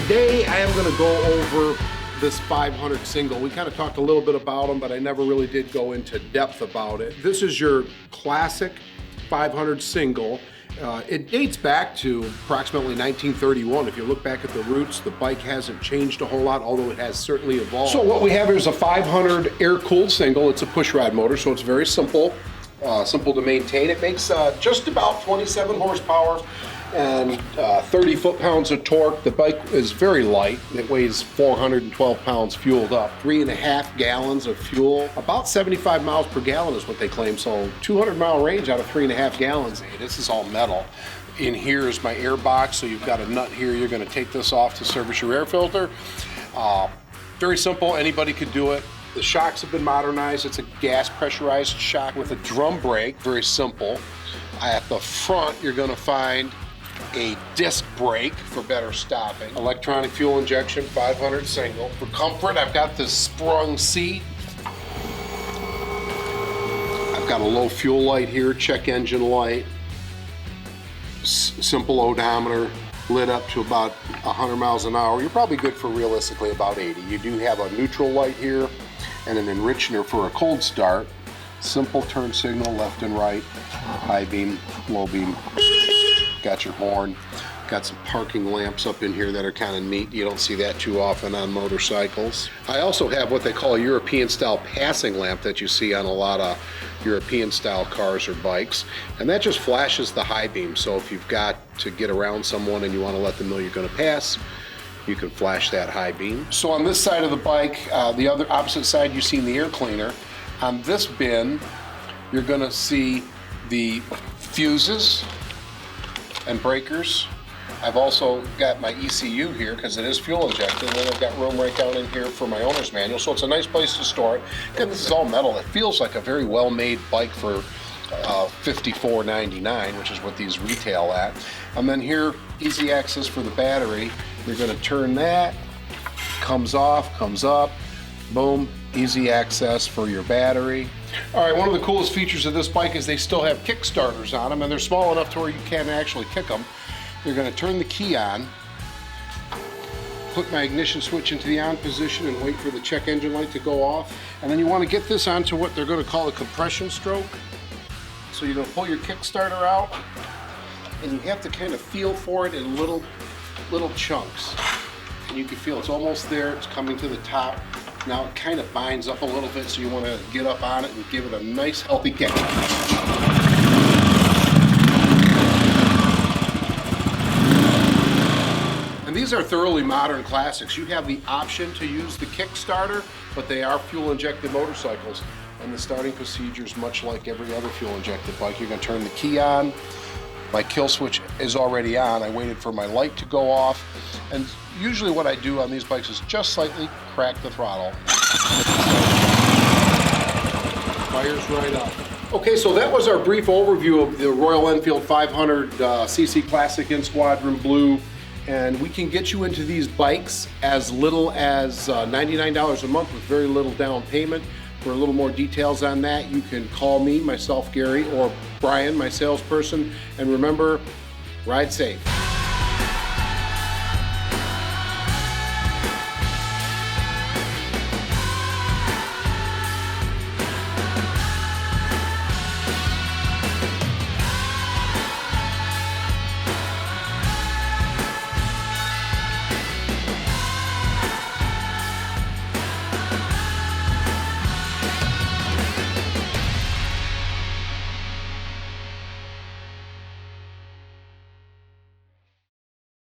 Today I am going to go over this 500 single. We kind of talked a little bit about them, but I never really did go into depth about it. This is your classic 500 single. It dates back to approximately 1931. If you look back at the roots, the bike hasn't changed a whole lot, although it has certainly evolved. So what we have here is a 500 air-cooled single. It's a push-rod motor, so it's very simple, simple to maintain. It makes just about 27 horsepower and 30 foot-pounds of torque. The bike is very light. It weighs 412 pounds fueled up. 3.5 gallons of fuel. About 75 miles per gallon is what they claim. So 200-mile range out of 3.5 gallons. This is all metal. In here is my air box. So you've got a nut here. You're going to take this off to service your air filter. Very simple. Anybody could do it. The shocks have been modernized. It's a gas pressurized shock with a drum brake. Very simple. At the front, you're going to find a disc brake for better stopping. Electronic fuel injection, 500 single. For comfort, I've got this sprung seat. I've got a low fuel light here, check engine light. Simple odometer, lit up to about 100 miles an hour. You're probably good for realistically about 80. You do have a neutral light here and an enrichener for a cold start. Simple turn signal, left and right, high beam, low beam. Got your horn, got some parking lamps up in here that are kind of neat. You don't see that too often on motorcycles. I also have what they call a European style passing lamp that you see on a lot of European style cars or bikes. And that just flashes the high beam. So if you've got to get around someone and you want to let them know you're going to pass, you can flash that high beam. So on this side of the bike, the other opposite side, you've seen the air cleaner. On this bin, you're going to see the fuses and breakers. I've also got my ECU here because it is fuel injected, and then I've got room right down in here for my owner's manual, so it's a nice place to store it. Again, this is all metal. It feels like a very well-made bike for $54.99, which is what these retail at. And then here, easy access for the battery. You're going to turn that, comes off, comes up, boom, easy access for your battery. All right, one of the coolest features of this bike is they still have kickstarters on them, and they're small enough to where you can actually kick them. You're going to turn the key on, put my ignition switch into the on position and wait for the check engine light to go off. And then you want to get this onto what they're going to call a compression stroke. So you're going to pull your Kickstarter out, and you have to kind of feel for it in little chunks. And you can feel it's almost there, it's coming to the top. Now it kind of binds up a little bit, so you want to get up on it and give it a nice healthy kick. And these are thoroughly modern classics. You have the option to use the Kickstarter, but they are fuel-injected motorcycles. And the starting procedure is much like every other fuel-injected bike. You're going to turn the key on. My kill switch is already on. I waited for my light to go off. And usually what I do on these bikes is just slightly crack the throttle. Fires right up. Okay, so that was our brief overview of the Royal Enfield 500 cc Classic in Squadron Blue. And we can get you into these bikes as little as $99 a month with very little down payment. For a little more details on that, you can call me, myself, Gary, or Brian, my salesperson. And remember, ride safe.